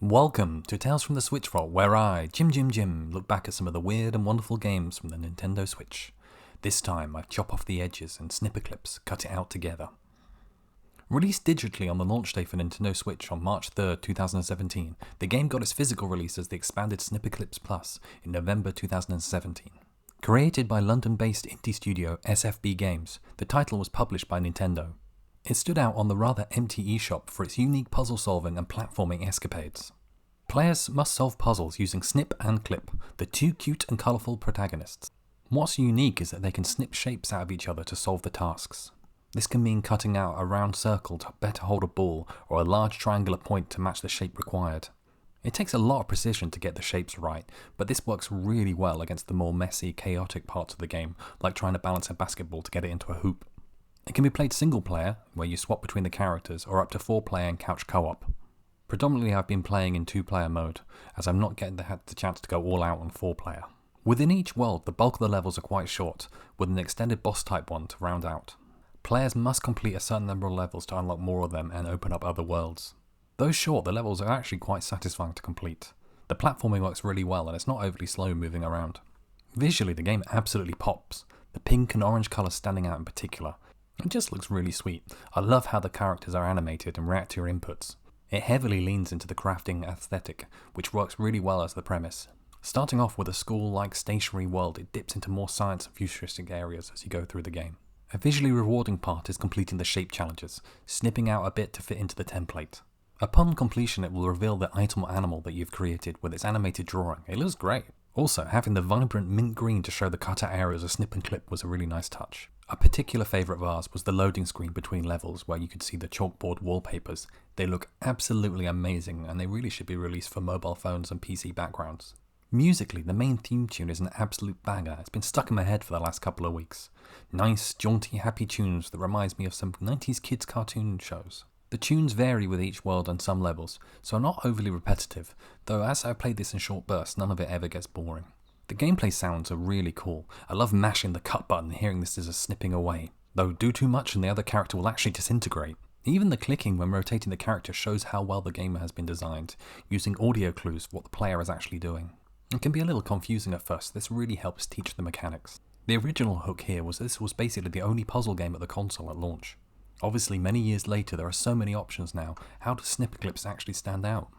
Welcome to Tales from the Switch Vault, where I, Jim, look back at some of the weird and wonderful games from the Nintendo Switch. This time I chop off the edges and Snipperclips cut it out together. Released digitally on the launch day for Nintendo Switch on March 3rd, 2017, the game got its physical release as the expanded Snipperclips Plus in November 2017. Created by London-based indie studio SFB Games, the title was published by Nintendo. It stood out on the rather empty eShop for its unique puzzle-solving and platforming escapades. Players must solve puzzles using Snip and Clip, the two cute and colourful protagonists. What's unique is that they can snip shapes out of each other to solve the tasks. This can mean cutting out a round circle to better hold a ball, or a large triangular point to match the shape required. It takes a lot of precision to get the shapes right, but this works really well against the more messy, chaotic parts of the game, like trying to balance a basketball to get it into a hoop. It can be played single player, where you swap between the characters, or up to 4 player and couch co-op. Predominantly I've been playing in 2-player mode, as I'm not getting the chance to go all out on 4 player. Within each world, the bulk of the levels are quite short, with an extended boss type one to round out. Players must complete a certain number of levels to unlock more of them and open up other worlds. Though short, the levels are actually quite satisfying to complete. The platforming works really well and it's not overly slow moving around. Visually, the game absolutely pops, the pink and orange colours standing out in particular. It just looks really sweet. I love how the characters are animated and react to your inputs. It heavily leans into the crafting aesthetic, which works really well as the premise. Starting off with a school-like stationary world, it dips into more science and futuristic areas as you go through the game. A visually rewarding part is completing the shape challenges, snipping out a bit to fit into the template. Upon completion, it will reveal the item or animal that you've created with its animated drawing. It looks great. Also, having the vibrant mint green to show the cutout areas of Snip and Clip was a really nice touch. A particular favourite of ours was the loading screen between levels where you could see the chalkboard wallpapers. They look absolutely amazing and they really should be released for mobile phones and PC backgrounds. Musically, the main theme tune is an absolute banger. It's been stuck in my head for the last couple of weeks. Nice, jaunty, happy tunes that reminds me of some 90s kids cartoon shows. The tunes vary with each world and some levels, so are not overly repetitive, though as I played this in short bursts, none of it ever gets boring. The gameplay sounds are really cool. I love mashing the cut button and hearing this as a snipping away, though do too much and the other character will actually disintegrate. Even the clicking when rotating the character shows how well the game has been designed, using audio clues for what the player is actually doing. It can be a little confusing at first, this really helps teach the mechanics. The original hook here was this was basically the only puzzle game at the console at launch. Obviously many years later there are so many options now, how do Snipperclips actually stand out?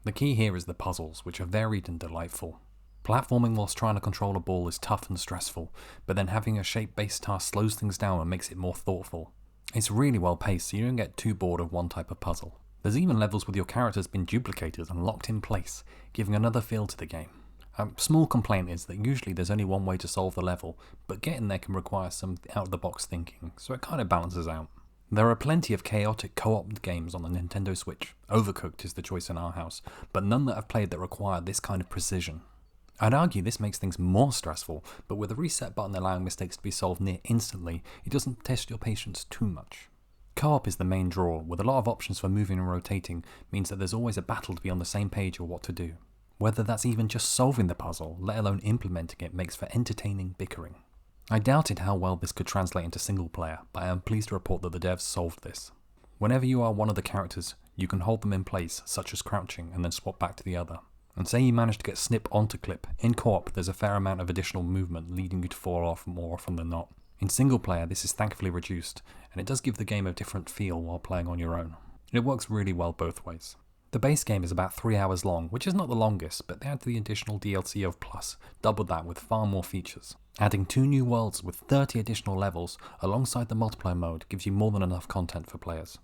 The key here is the puzzles, which are varied and delightful. Platforming whilst trying to control a ball is tough and stressful, but then having a shape-based task slows things down and makes it more thoughtful. It's really well paced so you don't get too bored of one type of puzzle. There's even levels with your characters being duplicated and locked in place, giving another feel to the game. A small complaint is that usually there's only one way to solve the level, but getting there can require some out-of-the-box thinking, so it kind of balances out. There are plenty of chaotic co-op games on the Nintendo Switch. Overcooked is the choice in our house, but none that I've played that require this kind of precision. I'd argue this makes things more stressful, but with a reset button allowing mistakes to be solved near instantly, it doesn't test your patience too much. Co-op is the main draw, with a lot of options for moving and rotating means that there's always a battle to be on the same page or what to do. Whether that's even just solving the puzzle, let alone implementing it, makes for entertaining bickering. I doubted how well this could translate into single player, but I am pleased to report that the devs solved this. Whenever you are one of the characters, you can hold them in place, such as crouching, and then swap back to the other. And say you manage to get Snip onto Clip, in co-op there's a fair amount of additional movement leading you to fall off more often than not. In single player this is thankfully reduced, and it does give the game a different feel while playing on your own. It works really well both ways. The base game is about 3 hours long, which is not the longest, but they add the additional DLC of Plus, doubled that with far more features. Adding 2 new worlds with 30 additional levels alongside the multiplayer mode gives you more than enough content for players.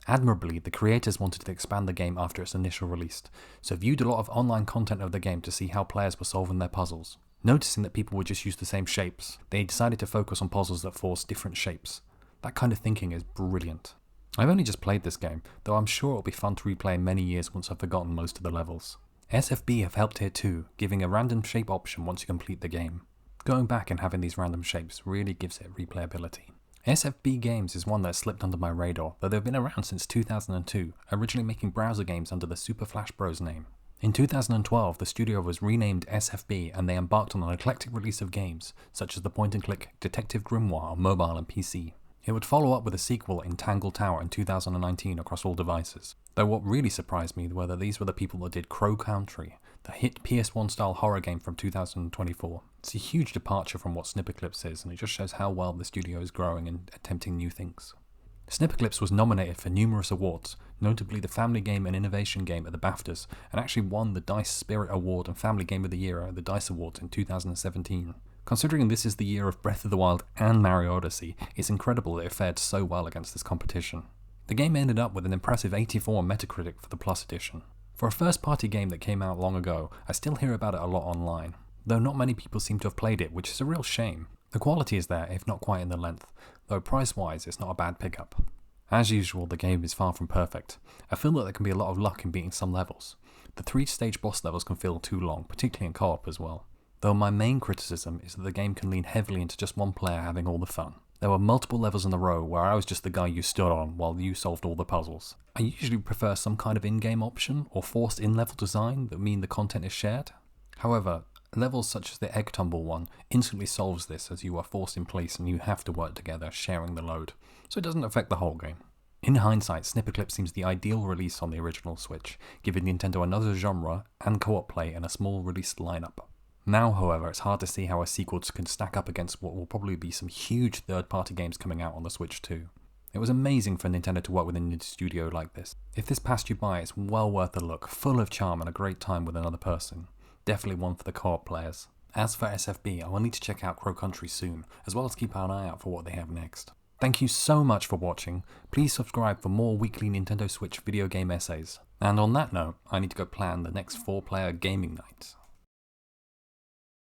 Admirably, the creators wanted to expand the game after its initial release, so viewed a lot of online content of the game to see how players were solving their puzzles. Noticing that people would just use the same shapes, they decided to focus on puzzles that force different shapes. That kind of thinking is brilliant. I've only just played this game, though I'm sure it'll be fun to replay in many years once I've forgotten most of the levels. SFB have helped here too, giving a random shape option once you complete the game. Going back and having these random shapes really gives it replayability. SFB Games is one that slipped under my radar, though they've been around since 2002, originally making browser games under the Super Flash Bros name. In 2012, the studio was renamed SFB and they embarked on an eclectic release of games, such as the point-and-click Detective Grimoire on mobile and PC. It would follow up with a sequel in Tangle Tower in 2019 across all devices. Though what really surprised me were that these were the people that did Crow Country, the hit PS1 style horror game from 2024. It's a huge departure from what Snipperclips is, and it just shows how well the studio is growing and attempting new things. Snipperclips was nominated for numerous awards, notably the Family Game and Innovation Game at the BAFTAs, and actually won the DICE Spirit Award and Family Game of the Year at the DICE Awards in 2017. Considering this is the year of Breath of the Wild and Mario Odyssey, it's incredible that it fared so well against this competition. The game ended up with an impressive 84 on Metacritic for the Plus edition. For a first-party game that came out long ago, I still hear about it a lot online, though not many people seem to have played it, which is a real shame. The quality is there, if not quite in the length, though price-wise it's not a bad pickup. As usual, the game is far from perfect. I feel that there can be a lot of luck in beating some levels. The 3-stage boss levels can feel too long, particularly in co-op as well. Though my main criticism is that the game can lean heavily into just one player having all the fun. There were multiple levels in a row where I was just the guy you stood on while you solved all the puzzles. I usually prefer some kind of in-game option or forced in-level design that mean the content is shared. However, levels such as the egg tumble one instantly solves this, as you are forced in place and you have to work together, sharing the load, so it doesn't affect the whole game. In hindsight, Snipperclips seems the ideal release on the original Switch, giving Nintendo another genre and co-op play in a small released lineup. Now, however, it's hard to see how a sequel can stack up against what will probably be some huge third-party games coming out on the Switch too. It was amazing for Nintendo to work with a new studio like this. If this passed you by, it's well worth a look, full of charm and a great time with another person. Definitely one for the co-op players. As for SFB, I will need to check out Crow Country soon, as well as keep an eye out for what they have next. Thank you so much for watching. Please subscribe for more weekly Nintendo Switch video game essays. And on that note, I need to go plan the next 4-player gaming night.